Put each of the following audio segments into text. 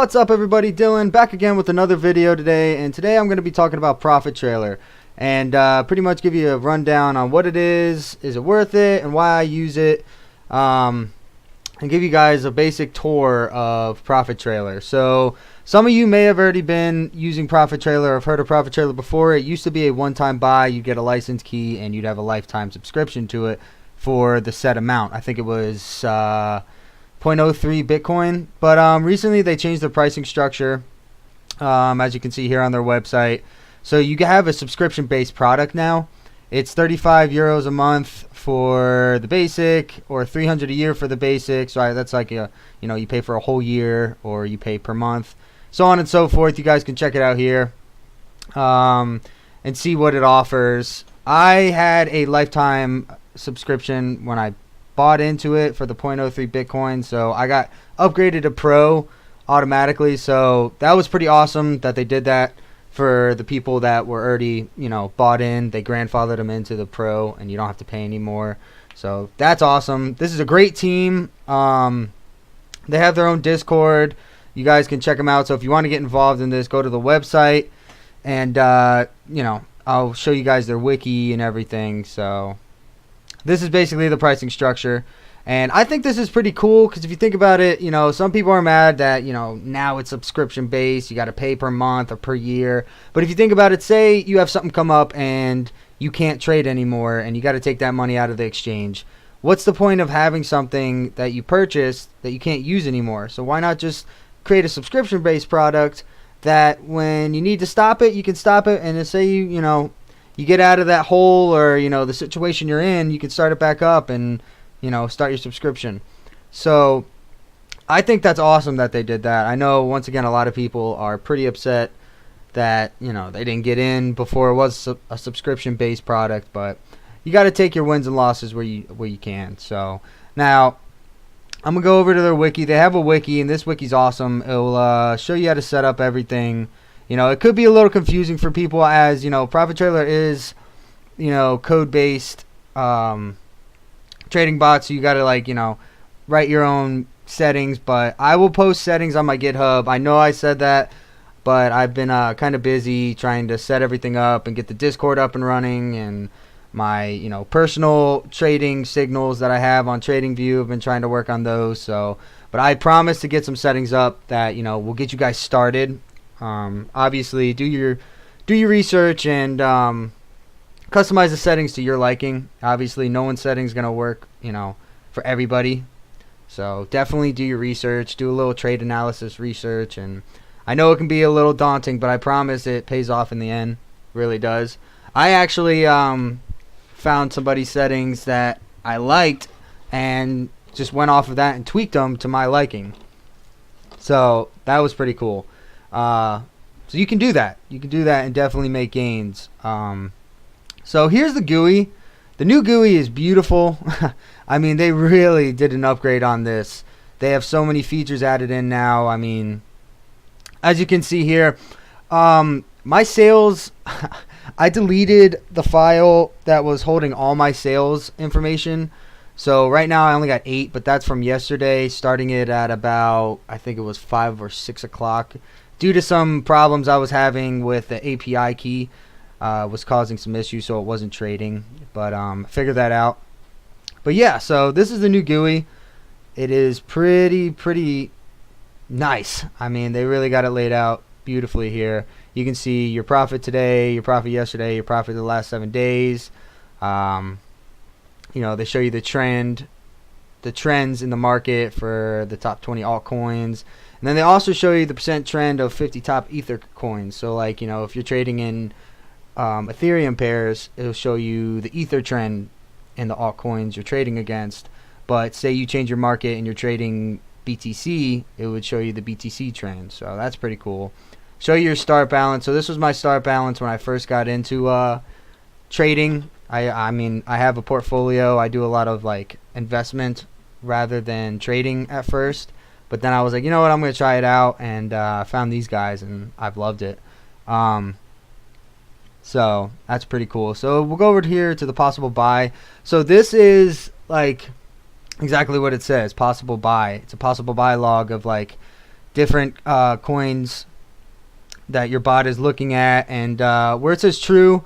What's up, everybody? Dylan back again with another video today, and today I'm going to be talking about PtTracker and pretty much give you a rundown on what it is it worth it, and why I use it, and give you guys a basic tour of PtTracker. So some of you may have already been using PtTracker or have heard of PtTracker before. It used to be a one-time buy. You'd get a license key and you'd have a lifetime subscription to it for the set amount. I think it was 0.03 Bitcoin, but recently they changed their pricing structure, as you can see here on their website. So you have a subscription-based product now. It's 35 euros a month for the basic, or 300 a year for the basic. So that's like you pay for a whole year, or you pay per month, so on and so forth. You guys can check it out here and see what it offers. I had a lifetime subscription when I bought into it for the 0.03 Bitcoin, so I got upgraded to Pro automatically. So that was pretty awesome that they did that for the people that were already, bought in. They grandfathered them into the Pro, and you don't have to pay anymore. So that's awesome. This is a great team. They have their own Discord. You guys can check them out. So if you want to get involved in this, go to the website, and I'll show you guys their wiki and everything. So this is basically the pricing structure, and I think this is pretty cool because if you think about it, some people are mad that now it's subscription based, you got to pay per month or per year. But if you think about it, say you have something come up and you can't trade anymore and you got to take that money out of the exchange. What's the point of having something that you purchased that you can't use anymore? So why not just create a subscription based product that when you need to stop it, you can stop it, and say you get out of that hole, or the situation you're in, you can start it back up and start your subscription. So I think that's awesome that they did that. I know, once again, a lot of people are pretty upset that they didn't get in before it was a subscription based product, but you got to take your wins and losses where you can. So now I'm gonna go over to their wiki. They have a wiki, and this wiki's awesome. It'll show you how to set up everything. It could be a little confusing for people, as PtTracker is code-based trading bot, so you gotta write your own settings. But I will post settings on my GitHub. I know I said that, but I've been kind of busy trying to set everything up and get the Discord up and running, and my personal trading signals that I have on TradingView. I've been trying to work on those. So, but I promise to get some settings up that will get you guys started. Obviously do your research and customize the settings to your liking. Obviously no one's setting is going to work for everybody, so definitely do your research, do a little trade analysis research. And I know it can be a little daunting, but I promise it pays off in the end. It really does. I actually found somebody's settings that I liked and just went off of that and tweaked them to my liking, so that was pretty cool. So you can do that. You can do that and definitely make gains. So here's the GUI. The new GUI is beautiful. I mean, they really did an upgrade on this. They have so many features added in now. I mean, as you can see here, my sales, I deleted the file that was holding all my sales information. So right now I only got 8, but that's from yesterday, starting it at about, I think it was 5 or 6 o'clock. Due to some problems I was having with the API key, was causing some issues, so it wasn't trading. But figured that out. But yeah, so this is the new GUI. It is pretty nice. I mean, they really got it laid out beautifully here. You can see your profit today, your profit yesterday, your profit the last 7 days. They show you the trends in the market for the top 20 altcoins. And then they also show you the percent trend of 50 top Ether coins. So if you're trading in Ethereum pairs, it'll show you the Ether trend in the altcoins you're trading against. But say you change your market and you're trading BTC, it would show you the BTC trend. So that's pretty cool. Show you your start balance. So this was my start balance when I first got into trading. I mean, I have a portfolio. I do a lot of investment rather than trading at first. But then I was like, you know what, I'm going to try it out, and I found these guys, and I've loved it. So that's pretty cool. So we'll go over here to the possible buy. So this is exactly what it says, possible buy. It's a possible buy log of different coins that your bot is looking at. And where it says true,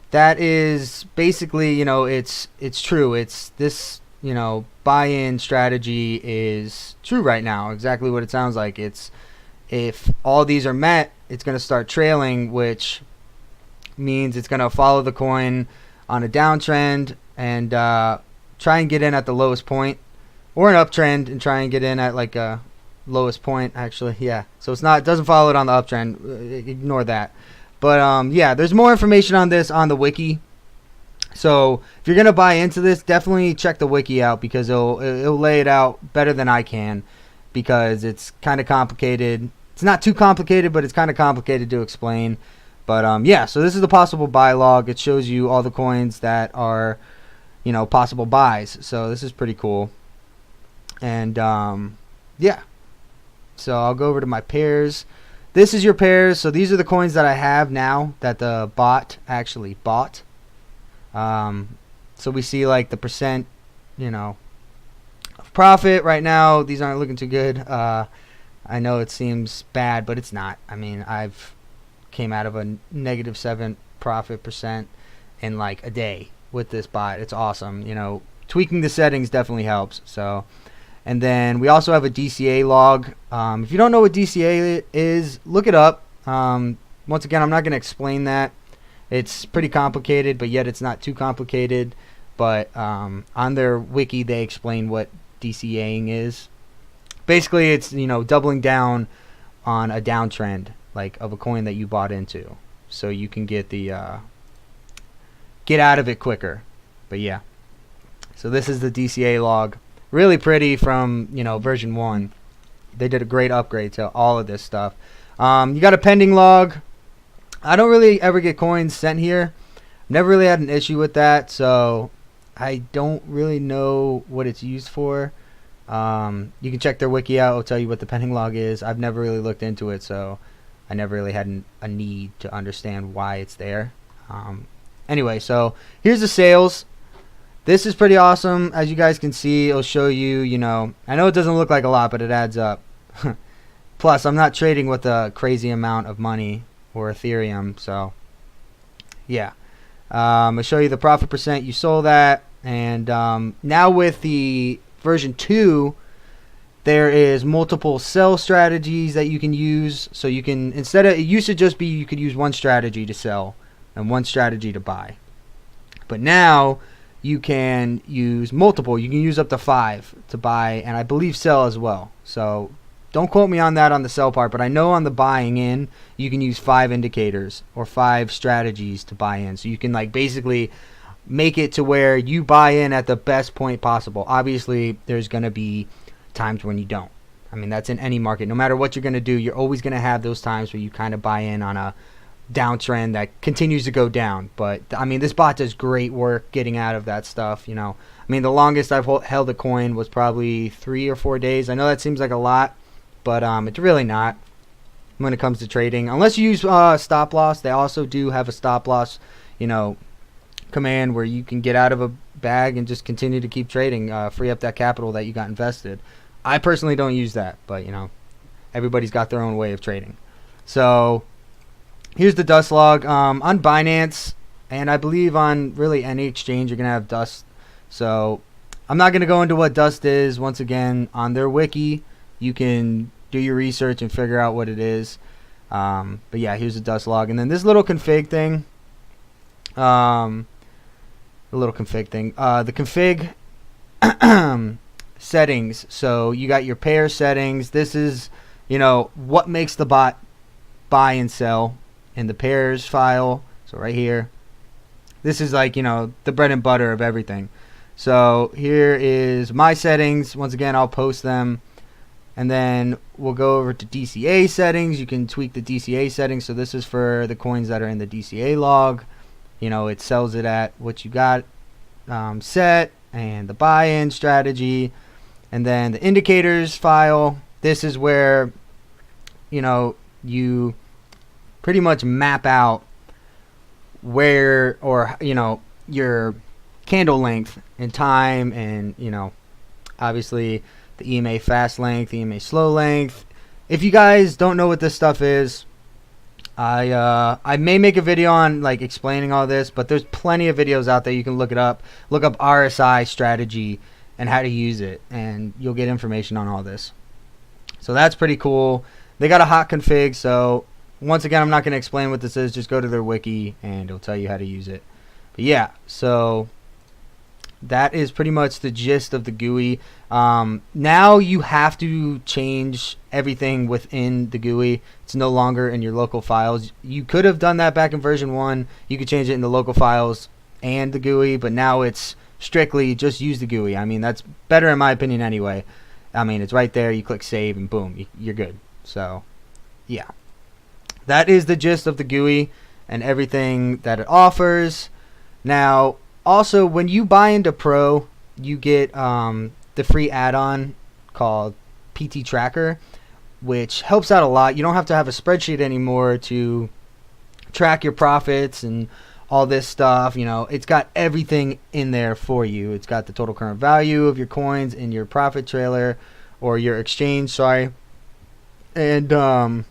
that is basically, you know, it's true. It's this, you know, buy-in strategy is true right now. Exactly what it sounds like. It's, if all these are met, it's going to start trailing, which means it's going to follow the coin on a downtrend and try and get in at the lowest point, or an uptrend and try and get in at like a lowest point, actually. Yeah, so it's not, it doesn't follow it on the uptrend. Ignore that. But yeah, there's more information on this on the wiki. So if you're gonna buy into this, definitely check the wiki out, because it'll lay it out better than I can, because it's kind of complicated. It's not too complicated, but it's kind of complicated to explain. But yeah, so this is the possible buy log. It shows you all the coins that are, you know, possible buys. So this is pretty cool. And yeah, so I'll go over to my pairs. This is your pairs. So these are the coins that I have now that the bot actually bought. So we see like the percent, you know, of profit right now. These aren't looking too good. I know it seems bad, but it's not. I mean, I've came out of a -7 profit percent in like a day with this bot. It's awesome. You know, tweaking the settings definitely helps. So, and then we also have a DCA log. If you don't know what DCA is, look it up. Once again, I'm not going to explain that. It's pretty complicated, but yet it's not too complicated. But on their wiki, they explain what DCAing is. Basically, it's, you know, doubling down on a downtrend, like of a coin that you bought into, so you can get the get out of it quicker. But yeah, so this is the DCA log. Really pretty from, you know, version 1. They did a great upgrade to all of this stuff. You got a pending log. I don't really ever get coins sent here. Never really had an issue with that, so I don't really know what it's used for. You can check their wiki out. It'll tell you what the pending log is. I've never really looked into it, so I never really had a need to understand why it's there. Anyway, so here's the sales. This is pretty awesome. As you guys can see, it'll show you, you know, I know it doesn't look like a lot, but it adds up. Plus, I'm not trading with a crazy amount of money or Ethereum, so yeah. I'll show you the profit percent you sold at. And now with the version 2, there is multiple sell strategies that you can use. So you can, instead of, it used to just be you could use one strategy to sell and one strategy to buy, but now you can use multiple. You can use up to 5 to buy, and I believe sell as well. So don't quote me on that on the sell part, but I know on the buying in, you can use 5 indicators or 5 strategies to buy in. So you can like basically make it to where you buy in at the best point possible. Obviously, there's going to be times when you don't. I mean, that's in any market. No matter what you're going to do, you're always going to have those times where you kind of buy in on a downtrend that continues to go down. But I mean, this bot does great work getting out of that stuff. You know, I mean, the longest I've held a coin was probably 3 or 4 days. I know that seems like a lot, but it's really not when it comes to trading, unless you use stop loss. They also do have a stop loss, you know, command where you can get out of a bag and just continue to keep trading, free up that capital that you got invested. I personally don't use that, but you know, everybody's got their own way of trading. So here's the dust log. On Binance, and I believe on really any exchange, you're gonna have dust. So I'm not gonna go into what dust is. Once again, on their wiki, you can do your research and figure out what it is. But yeah, here's the dust log, and then this little config thing. The config settings. So you got your pair settings. This is, you know, what makes the bot buy and sell in the pairs file. So right here, this is like, you know, the bread and butter of everything. So here is my settings. Once again, I'll post them, and then we'll go over to DCA settings. You can tweak the DCA settings. So this is for the coins that are in the DCA log. You know, it sells it at what you got set, and the buy-in strategy, and then the indicators file. This is where, you know, you pretty much map out where, or you know, your candle length and time, and you know, obviously the EMA fast length, EMA slow length, if you guys don't know what this stuff is, I may make a video on like explaining all this, but there's plenty of videos out there. You can look it up. Look up RSI strategy and how to use it, and you'll get information on all this. So that's pretty cool. They got a hot config, so once again, I'm not going to explain what this is. Just go to their wiki and it'll tell you how to use it. But yeah, so that is pretty much the gist of the GUI. Now you have to change everything within the GUI. It's no longer in your local files. You could have done that back in version 1. You could change it in the local files and the GUI, but now it's strictly just use the GUI. I mean, that's better in my opinion anyway. I mean, it's right there. You click save and boom, you're good. So yeah, that is the gist of the GUI and everything that it offers. Now, also, when you buy into Pro, you get the free add-on called PtTracker, which helps out a lot. You don't have to have a spreadsheet anymore to track your profits and all this stuff. You know, it's got everything in there for you. It's got the total current value of your coins in your profit trailer or your exchange, sorry. And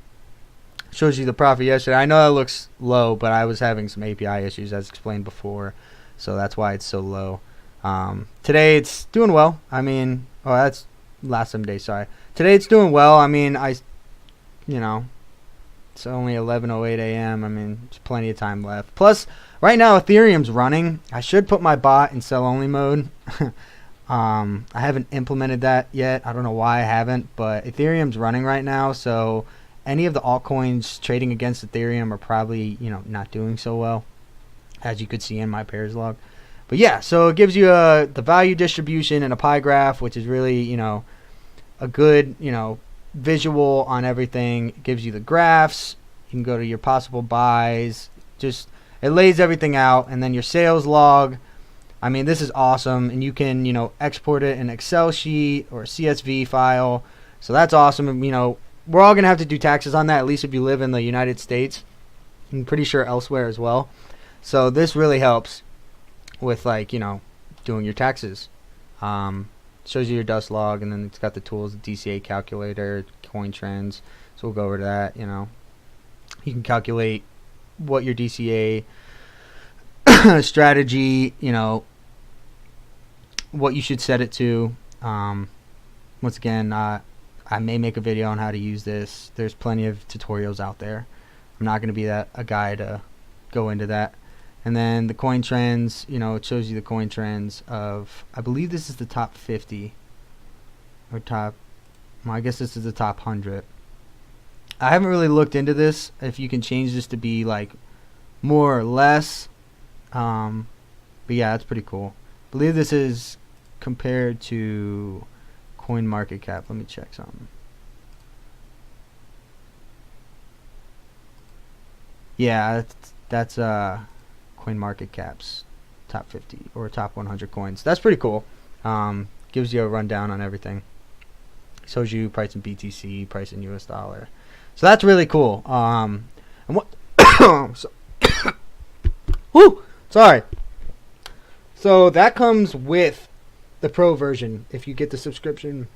shows you the profit yesterday. I know that looks low, but I was having some API issues as explained before, so that's why it's so low. Today it's doing well. I mean, oh, that's last some day, sorry. Today it's doing well. I mean, you know, it's only 11:08 a.m. I mean, there's plenty of time left. Plus, right now Ethereum's running. I should put my bot in sell only mode. I haven't implemented that yet. I don't know why I haven't, but Ethereum's running right now, so any of the altcoins trading against Ethereum are probably, you know, not doing so well, as you could see in my pairs log. But yeah, so it gives you the value distribution and a pie graph, which is really, you know, a good, you know, visual on everything. It gives you the graphs. You can go to your possible buys. Just, it lays everything out. And then your sales log. I mean, this is awesome. And you can, you know, export it in an Excel sheet or a CSV file. So that's awesome. And, you know, we're all going to have to do taxes on that, at least if you live in the United States. I'm pretty sure elsewhere as well. So this really helps with, like, you know, doing your taxes. Shows you your dust log, and then it's got the tools, the DCA calculator, coin trends. So we'll go over to that. You know, you can calculate what your DCA strategy, you know, what you should set it to. Once again, I may make a video on how to use this. There's plenty of tutorials out there. I'm not going to be a guy to go into that. And then the coin trends, you know, it shows you the coin trends of, I believe this is the top 50 or top, well, I guess this is the top 100. I haven't really looked into this, if you can change this to be like more or less. But yeah, that's pretty cool. I believe this is compared to coin market cap. Let me check something. Yeah, that's coin market cap's top 50 or top 100 coins. That's pretty cool. Gives you a rundown on everything. Shows you price in BTC, price in US dollar. So that's really cool. And what whoo, sorry. So that comes with the Pro version if you get the subscription.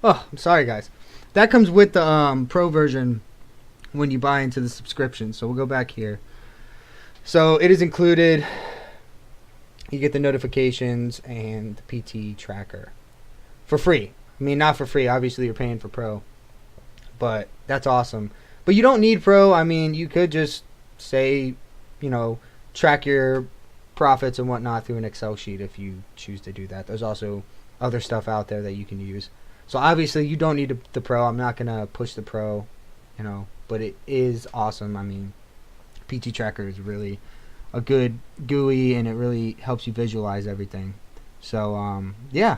Oh, I'm sorry guys. That comes with the Pro version when you buy into the subscription. So we'll go back here. So it is included. You get the notifications and the PtTracker for free. I mean, not for free. Obviously, you're paying for Pro. But that's awesome. But you don't need Pro. I mean, you could just say, you know, track your profits and whatnot through an Excel sheet if you choose to do that. There's also other stuff out there that you can use. So obviously, you don't need the Pro. I'm not going to push the Pro, you know, but it is awesome. I mean, PtTracker is really a good GUI, and it really helps you visualize everything. So yeah,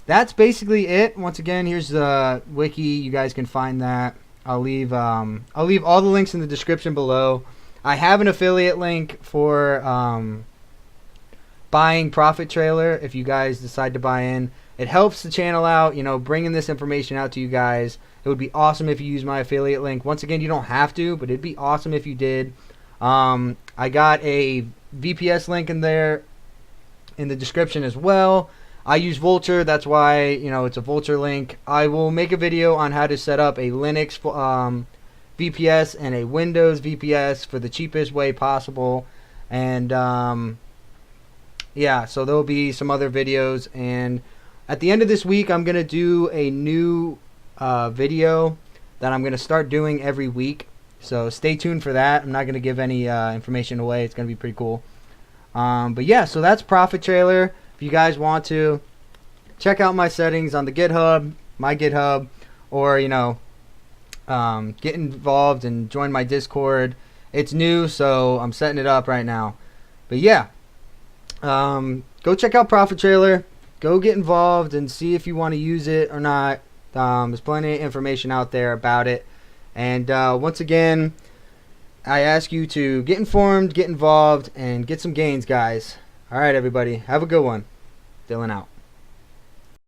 that's basically it. Once again, here's the wiki. You guys can find that. I'll leave all the links in the description below. I have an affiliate link for buying Profit Trailer if you guys decide to buy in. It helps the channel out, you know, bringing this information out to you guys. It would be awesome if you use my affiliate link. Once again, you don't have to, but it'd be awesome if you did. I got a VPS link in there in the description as well. I use Vultr, that's why, you know, it's a Vultr link. I will make a video on how to set up a Linux VPS and a Windows VPS for the cheapest way possible. And yeah, so there will be some other videos. And at the end of this week, I'm going to do a new video that I'm going to start doing every week. So stay tuned for that. I'm not going to give any information away. It's going to be pretty cool. But yeah, so that's PtTracker. If you guys want to, check out my settings on the GitHub, my GitHub, or, you know, get involved and join my Discord. It's new, so I'm setting it up right now. But yeah, go check out PtTracker. Go get involved and see if you want to use it or not. There's plenty of information out there about it. And once again, I ask you to get informed, get involved, and get some gains, guys. All right, everybody. Have a good one. Dylan out.